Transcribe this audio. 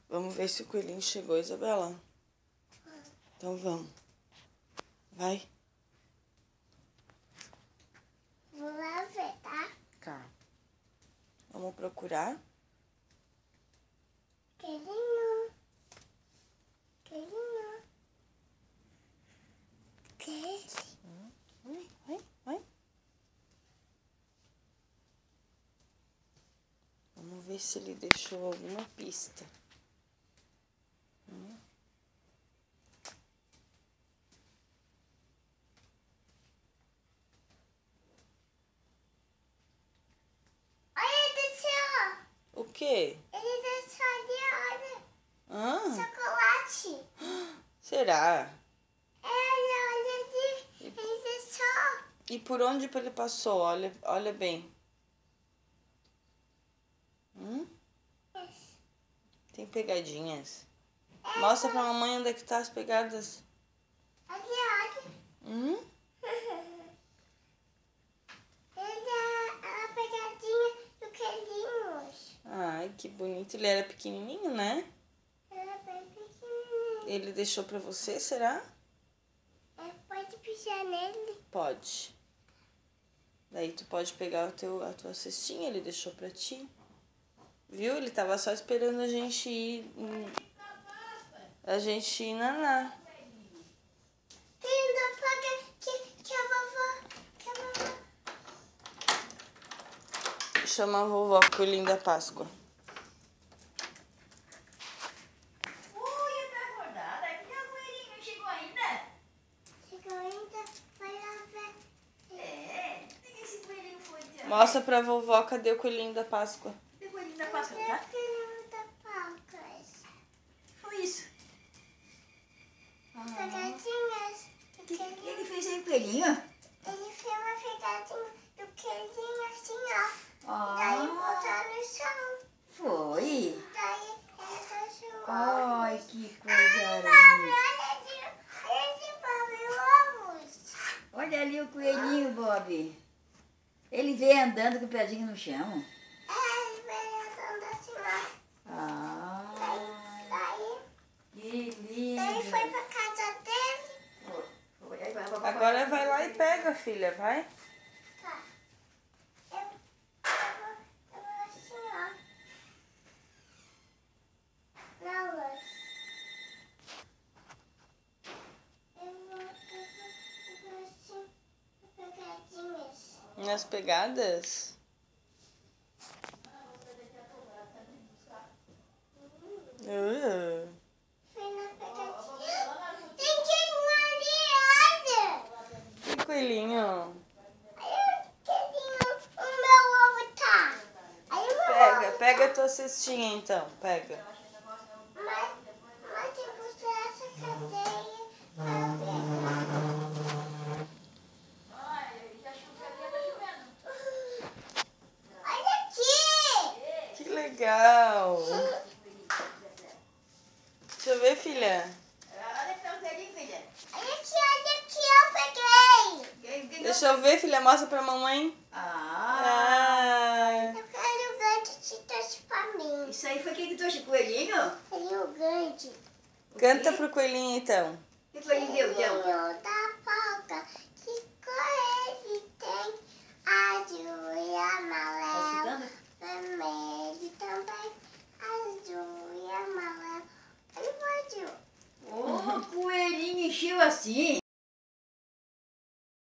Vamos ver se o coelhinho chegou, Isabela. Então vamos. Vai. Vou lá ver, tá? Tá. Vamos procurar. Coelhinho. Coelhinho. Coelhinho. Vai. Vamos ver se ele deixou alguma pista. Olha, desceu. O quê? Ele desceu ali, olha. Ah, Chocolate. será? Olha ali. Ele desceu. E por onde ele passou? Olha bem. Tem pegadinhas. Mostra pra mamãe onde é que tá as pegadas. Ali, olha. Ele é a pegadinha do coelhinho. Ai, que bonito. Ele era pequenininho, né? Ele é bem pequenininho. Ele deixou pra você, será? Pode pisar nele. Pode. Daí tu pode pegar a tua cestinha, ele deixou pra ti. Viu? Ele tava só esperando a gente ir. A gente ir naná. Ainda paga que a vovó. Chama a vovó Coelhinho da Páscoa. Ui, eu tô acordada. Cadê o coelhinho? Não chegou ainda? Chegou ainda, vai lá ver. É. Onde que esse coelhinho foi, tia? Mostra pra vovó cadê o Coelhinho da Páscoa. Cadê o coelhinho da Páscoa, tá? Coelhinho da Páscoa. Foi isso. Pegadinhas do O que coelhinho. ele fez aí, coelhinho? Ele fez uma pegadinha do coelhinho assim, ó. Daí botou no chão. Foi. Daí ele deixou. Ai, que coisa Olha linda. de ovos. Olha ali o coelhinho, Bob. Ele veio andando com o pezinho no chão. Ele veio andando assim, ó. Ah, Daí que lindo. ele foi pra casa dele. Foi. Aí vai, Agora vai lá e pega, filha, vai. Tá. Eu vou assim, ó. Na luz. Eu vou assim, pegadinhas. Nas pegadas. Foi na pegadinha. Tem que ali, olha. Que coelhinho. Aí o meu ovo tá. Aí o meu ovo Pega a tua cestinha então, pega. Mas eu vou tirar essa cadeia pra ver. Olha aqui! Que legal. Deixa eu ver, filha. Olha que tá o coelhinho, filha. Olha aqui, eu peguei! Deixa eu ver, filha. Mostra pra mamãe. Ah, Eu quero o grande que trouxe pra mim. isso aí foi quem que trouxe o coelhinho? Quero o grande. Canta pro coelhinho então. Que coelhinho deu, então? Coelhinho da Páscoa, que cor ele tem? Azul e Tá amarelo, escutando? vermelho também. Azul e amarelo. Ele pode. O coelhinho encheu assim.